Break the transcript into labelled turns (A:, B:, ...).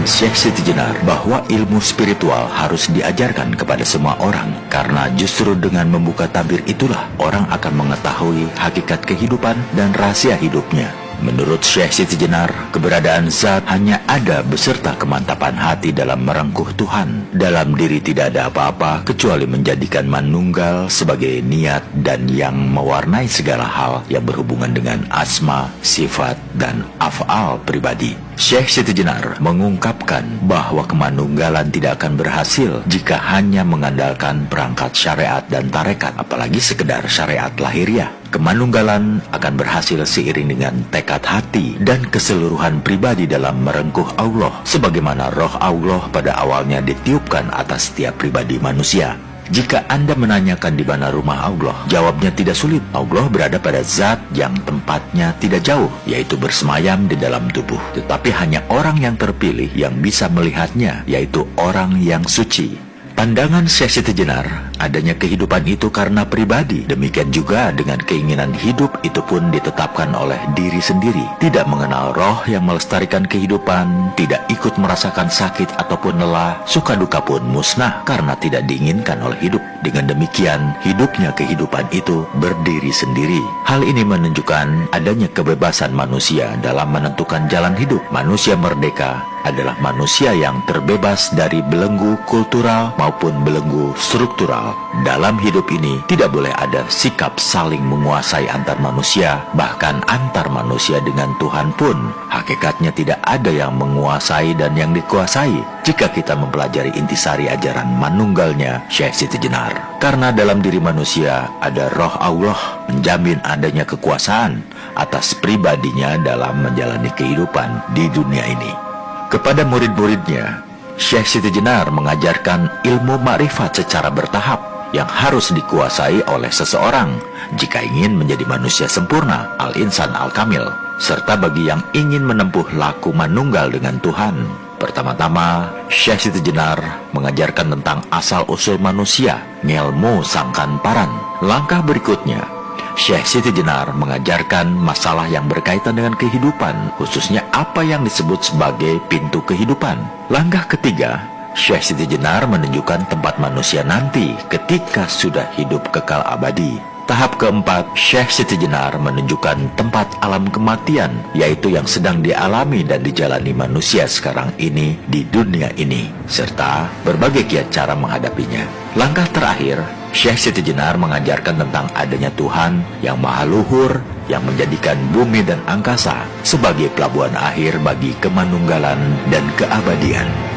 A: pandangan Syekh Siti Jenar bahwa ilmu spiritual harus diajarkan kepada semua orang, karena justru dengan membuka tabir itulah orang akan mengetahui hakikat kehidupan dan rahasia hidupnya. Menurut Syekh Siti Jenar, keberadaan zat hanya ada beserta kemantapan hati dalam merengkuh Tuhan. Dalam diri tidak ada apa-apa kecuali menjadikan manunggal sebagai niat dan yang mewarnai segala hal yang berhubungan dengan asma, sifat, dan af'al pribadi. Syekh Siti Jenar mengungkapkan bahwa kemanunggalan tidak akan berhasil jika hanya mengandalkan perangkat syariat dan tarekat, apalagi sekedar syariat lahiriah. Kemanunggalan akan berhasil seiring dengan tekad hati dan keseluruhan pribadi dalam merengkuh Allah, sebagaimana roh Allah pada awalnya ditiupkan atas setiap pribadi manusia. Jika Anda menanyakan di mana rumah Allah, jawabnya tidak sulit. Allah berada pada zat yang tempatnya tidak jauh, yaitu bersemayam di dalam tubuh. Tetapi hanya orang yang terpilih yang bisa melihatnya, yaitu orang yang suci. Pandangan Syekh Siti Jenar, adanya kehidupan itu karena pribadi. Demikian juga dengan keinginan hidup itu pun ditetapkan oleh diri sendiri. Tidak mengenal roh yang melestarikan kehidupan, tidak ikut merasakan sakit ataupun lelah, suka duka pun musnah karena tidak diinginkan oleh hidup. Dengan demikian, hidupnya kehidupan itu berdiri sendiri. Hal ini menunjukkan adanya kebebasan manusia dalam menentukan jalan hidup. Manusia merdeka adalah manusia yang terbebas dari belenggu kultural maupun belenggu struktural. Dalam hidup ini tidak boleh ada sikap saling menguasai antar manusia, bahkan antar manusia dengan Tuhan pun. Hakikatnya tidak ada yang menguasai dan yang dikuasai jika kita mempelajari intisari ajaran manunggalnya Syekh Siti Jenar. Karena dalam diri manusia ada roh Allah menjamin adanya kekuasaan atas pribadinya dalam menjalani kehidupan di dunia ini. Kepada murid-muridnya, Syekh Siti Jenar mengajarkan ilmu makrifat secara bertahap yang harus dikuasai oleh seseorang jika ingin menjadi manusia sempurna, al-insan al-kamil, serta bagi yang ingin menempuh laku manunggal dengan Tuhan. Pertama-tama, Syekh Siti Jenar mengajarkan tentang asal-usul manusia, ngelmu sangkan paran. Langkah berikutnya, Syekh Siti Jenar mengajarkan masalah yang berkaitan dengan kehidupan, khususnya apa yang disebut sebagai pintu kehidupan. Langkah ketiga, Syekh Siti Jenar menunjukkan tempat manusia nanti ketika sudah hidup kekal abadi. Tahap keempat, Syekh Siti Jenar menunjukkan tempat alam kematian, yaitu yang sedang dialami dan dijalani manusia sekarang ini di dunia ini, serta berbagai kiat cara menghadapinya. Langkah terakhir, Syekh Siti Jenar mengajarkan tentang adanya Tuhan yang maha luhur, yang menjadikan bumi dan angkasa sebagai pelabuhan akhir bagi kemanunggalan dan keabadian.